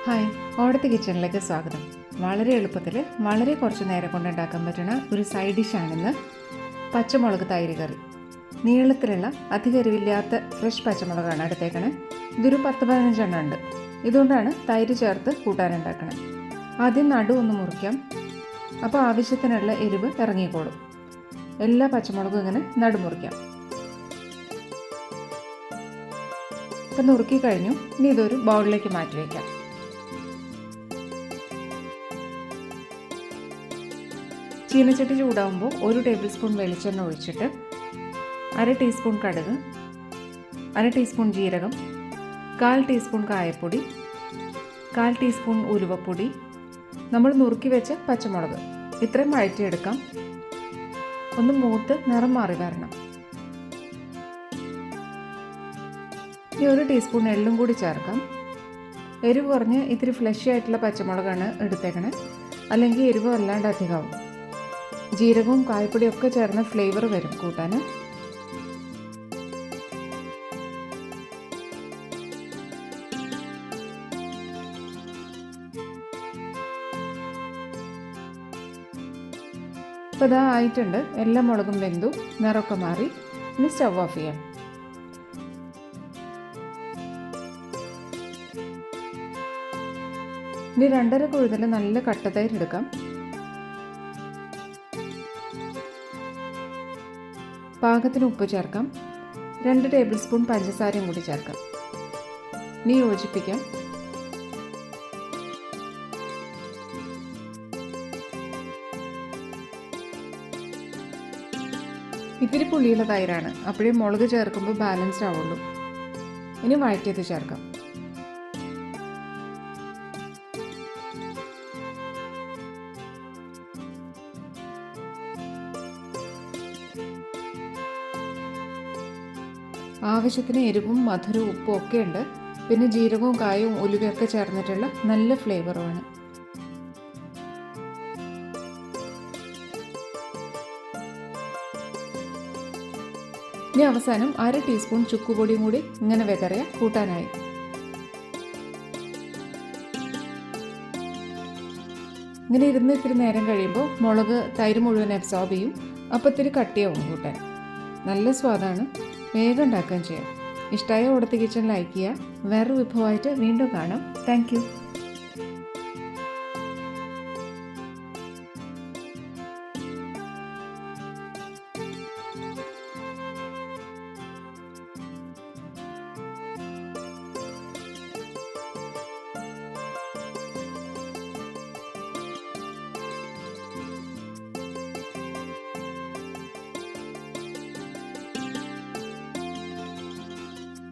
Hi, ഓടത്തെ കിച്ചണിലേക്ക് സ്വാഗതം. വളരെ എളുപ്പത്തിൽ വളരെ കുറച്ച് നേരം കൊണ്ട് ഉണ്ടാക്കാൻ പറ്റുന്ന ഒരു സൈഡ് ഡിഷാണിന്ന് പച്ചമുളക് തൈര് കറി. നീളത്തിലുള്ള അധികം എരിവില്ലാത്ത ഫ്രഷ് പച്ചമുളകാണ് എടുത്തേക്കണേ. ഇതൊരു 10-15 എണ്ണം ഉണ്ട്. ഇതുകൊണ്ടാണ് തൈര് ചേർത്ത് കൂട്ടാനുണ്ടാക്കണേ. ആദ്യം നടു ഒന്ന് മുറിക്കാം. അപ്പോൾ ആവശ്യത്തിനുള്ള എരിവ് ഇറങ്ങിക്കോളും. എല്ലാ പച്ചമുളകും ഇങ്ങനെ നടുമുറിക്കാം. ഇപ്പം നുറുക്കി കഴിഞ്ഞു. ഇനി ഇതൊരു ബൗളിലേക്ക് മാറ്റി വയ്ക്കാം. ചീനച്ചട്ടി ചൂടാകുമ്പോൾ 1 ടേബിൾ സ്പൂൺ വെളിച്ചെണ്ണ ഒഴിച്ചിട്ട് 1/2 ടീസ്പൂൺ കടുക്, 1/2 ടീസ്പൂൺ ജീരകം, 1/4 ടീസ്പൂൺ കായപ്പൊടി, 1/4 ടീസ്പൂൺ ഉലുവപ്പൊടി, നമ്മൾ നുറുക്കി വെച്ച പച്ചമുളക് ഇത്രയും വഴറ്റിയെടുക്കാം. ഒന്ന് മൂത്ത് നിറം മാറി വരണം. ഇനി 1 ടീസ്പൂൺ എള്ളും കൂടി ചേർക്കാം. എരിവ് കുറഞ്ഞ് ഇത്തിരി ഫ്ലഷി ആയിട്ടുള്ള പച്ചമുളകാണ് എടുത്തേക്കണേ, അല്ലെങ്കിൽ എരിവ് വല്ലാണ്ട് അധികമാവും. ജീരകവും കായപ്പൊടിയും ഒക്കെ ചേർന്ന് ഫ്ലേവർ വരും കൂട്ടാൻ. ഇപ്പോൾ ഇതാ ആയിട്ടുണ്ട്. എല്ലാ മുളകും വെന്തു, നിറമൊക്കെ മാറി. ഇനി സ്റ്റവ് ഓഫ് ചെയ്യാം. ഇനി 2.5 കൂടുതൽ നല്ല കട്ടത്തൈര് എടുക്കാം. പാകത്തിന് ഉപ്പ് ചേർക്കാം. 2 ടേബിൾ സ്പൂൺ പഞ്ചസാരയും കൂടി ചേർക്കാം. ഇനി യോജിപ്പിക്കാം. ഇത്തിരി പുളിയുള്ള തൈരാണ്, അപ്പോഴേ മുളക് ചേർക്കുമ്പോൾ ബാലൻസ്ഡ് ആവുള്ളൂ. ഇനി വഴറ്റിയത് ചേർക്കാം. ആവശ്യത്തിന് എരിവും മധുരവും ഉപ്പും ഒക്കെ ഉണ്ട്. പിന്നെ ജീരകവും കായവും ഉലുവയൊക്കെ ചേർന്നിട്ടുള്ള നല്ല ഫ്ലേവറുമാണ്. ഇനി അവസാനം 1/2 ടീസ്പൂൺ ചുക്കുപൊടിയും കൂടി ഇങ്ങനെ വിതറിയ കൂട്ടാനായി. ഇങ്ങനെ ഇരുന്ന് ഇത്തിരി നേരം കഴിയുമ്പോൾ മുളക് തൈര് മുഴുവൻ അബ്സോർബ് ചെയ്യും. അപ്പോൾ ഇത്തിരി കട്ടിയാവും കൂട്ടാൻ. നല്ല സ്വാദാണ്. വേഗം ഉണ്ടാക്കാൻ ചെയ്യാം. ഇഷ്ടമായ ഓടത്തെ കിച്ചൺ ലൈക്ക് ചെയ്യുക. വേറൊരു വിഭവമായിട്ട് വീണ്ടും കാണാം. Thank you.